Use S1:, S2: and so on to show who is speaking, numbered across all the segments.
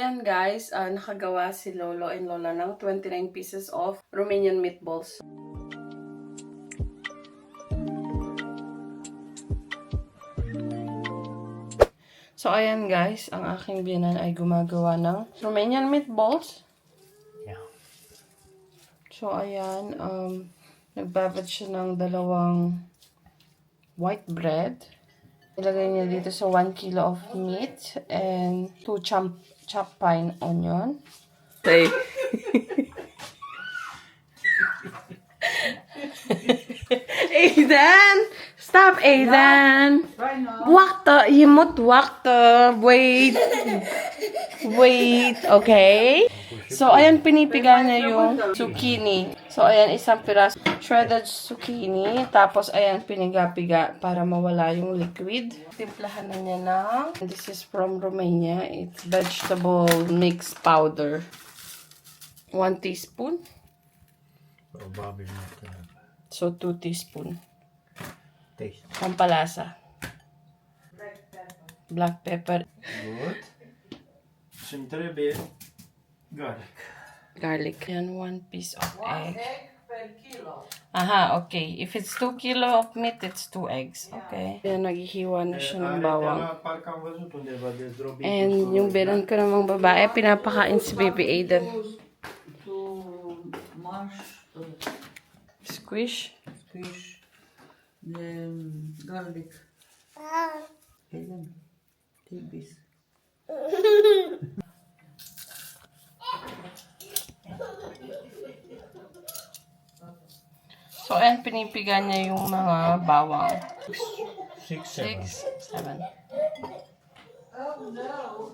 S1: ayan guys, nakagawa si Lolo and Lola ng 29 pieces of Romanian meatballs. So ayan guys, ang aking biyanan ay gumagawa ng Romanian meatballs.
S2: Yeah.
S1: So ayan, nagbabad siya ng dalawang white bread. Ilagay niya dito sa 1 kilo of meat and 2 chopped pine onion. Say. Aidan! Stop, Aidan!
S3: Right now.
S1: Wakta! Yimot wakta! Wait! Wait, okay? So, ayan, pinipiga niya yung zucchini. So, ayan, isang piraso. Shredded zucchini. Tapos, ayan, piniga-piga para mawala yung liquid. Timplahan na niya ng, this is from Romania. It's vegetable mix powder. 1 teaspoon.
S2: Probably not to have
S1: So, 2 teaspoon.
S2: taste.
S1: Pampalasa. Black pepper.
S2: Good. Și-mi trebuie garlic.
S1: Garlic. And 1 piece of egg.
S3: Egg per kilo.
S1: Aha, okay. If it's 2 kilo of meat, it's 2 eggs. Okay. Ayan, naghihiwa na siya ng bawang.
S2: Parcă am văzut undeva dezrobit.
S1: And yung biran ko namang babae, pinapakain si Baby Aiden.
S3: To mash,
S1: Squish.
S3: squish the garlic. Eden, take this.
S1: So, ayan, pinipiga niya yung mga bawang.
S2: 6, 7.
S1: 6, 7.
S3: Oh no!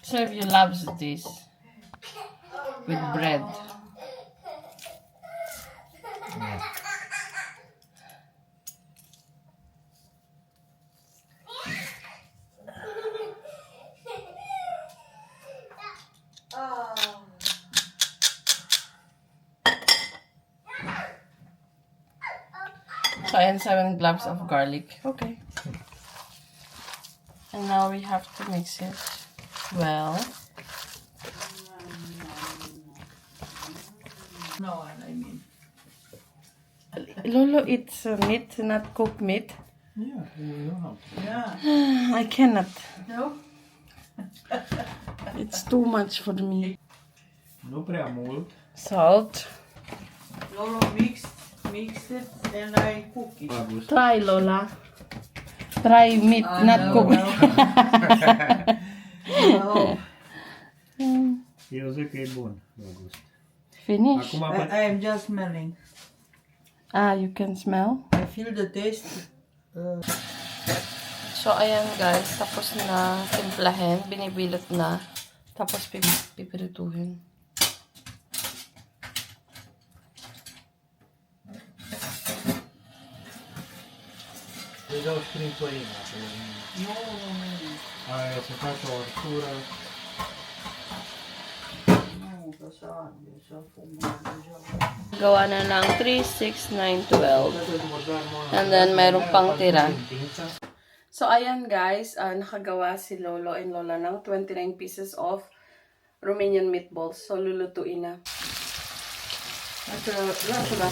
S1: So, if you love this with bread. So, ayan, 7 cloves of garlic. Okay. And now we have to mix it well.
S3: No, I mean.
S1: Lolo, it's meat, not cooked meat.
S2: Yeah, you know.
S3: Yeah.
S1: I cannot.
S3: No?
S1: It's too much for me.
S2: Nu prea mult.
S1: Salt.
S3: Lolo mix it and I cook it.
S2: Agus.
S1: Try, Lola. Try meat, not
S3: no,
S1: cooked.
S3: No.
S2: Eu zic că e bun, la gust.
S1: Finish.
S2: Acum,
S3: I am just smelling.
S1: Ah, you can smell.
S3: I feel the taste.
S1: So, ayan guys. Tapos na timplahin. Binibilot na. Tapos pipirituhin.
S2: îi dau și prin părină.
S3: No.
S2: Aia se face o artură.
S3: No, că s-a fumat deja.
S1: Gawa na ng 3, 6, 9, 12. And then, meron pang tira. So, ayan guys. Nakagawa si Lolo and Lola ng 29 pieces of Romanian meatballs. So, lulutuin na.
S3: Lasă.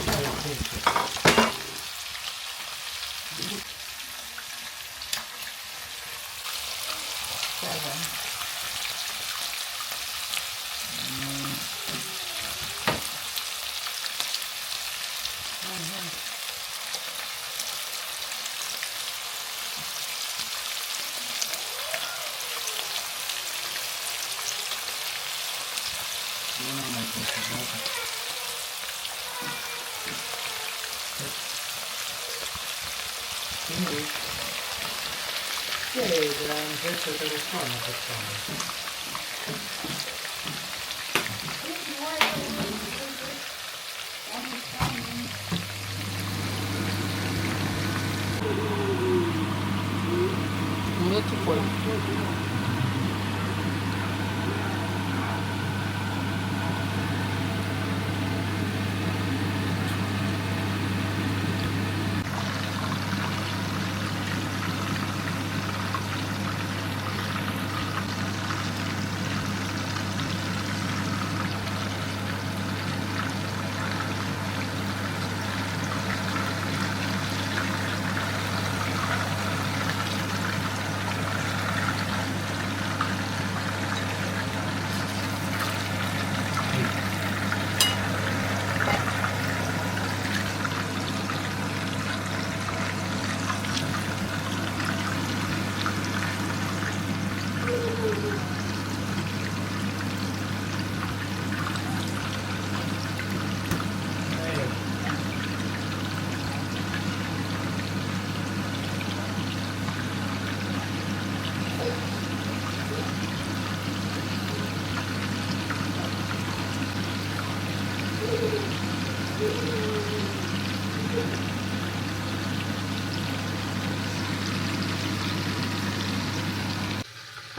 S2: Înveți telefonul pe scaunul.
S1: Beautiful.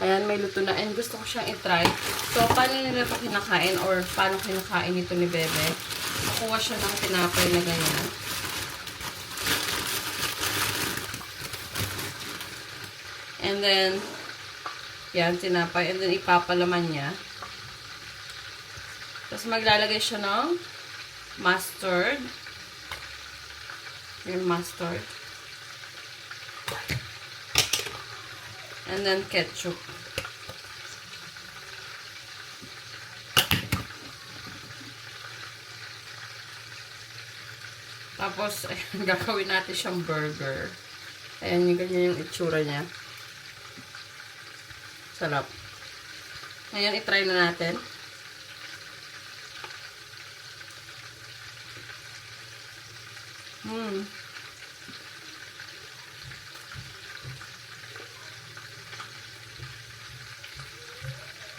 S1: Ayan, may luto na. And gusto ko siyang itry. So, paano nila ito kinakain or paano kinakain ito ni Bebe? Nakuha siya ng tinapay na ganyan. And then, yan, tinapay. And then, ipapalaman niya. Tapos, maglalagay siya ng mustard. Yung mustard. And then, ketchup. Tapos, ayun, gagawin natin siyang burger. Ayan, yung ganyan yung itsura niya. Sarap. Ngayon, itry na natin.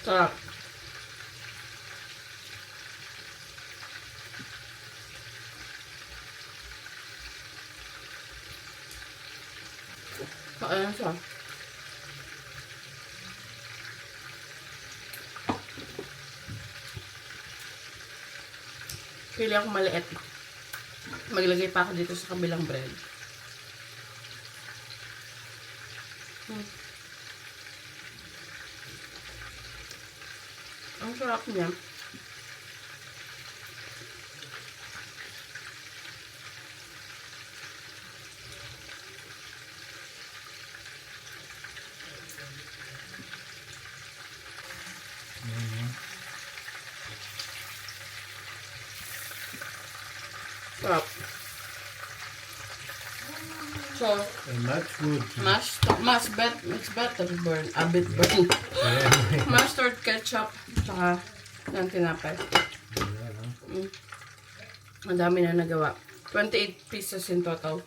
S1: Sarap. Ayan siya. Pili ako maliit. Maglagay pa ako dito sa kabilang bread. Ang sarap niya. Sarap. So,
S2: And that's good.
S1: it's better burn. A bit burn. Mustard, ketchup, tsaka ng tinapay. Ang dami na nagawa. 28 pieces in total.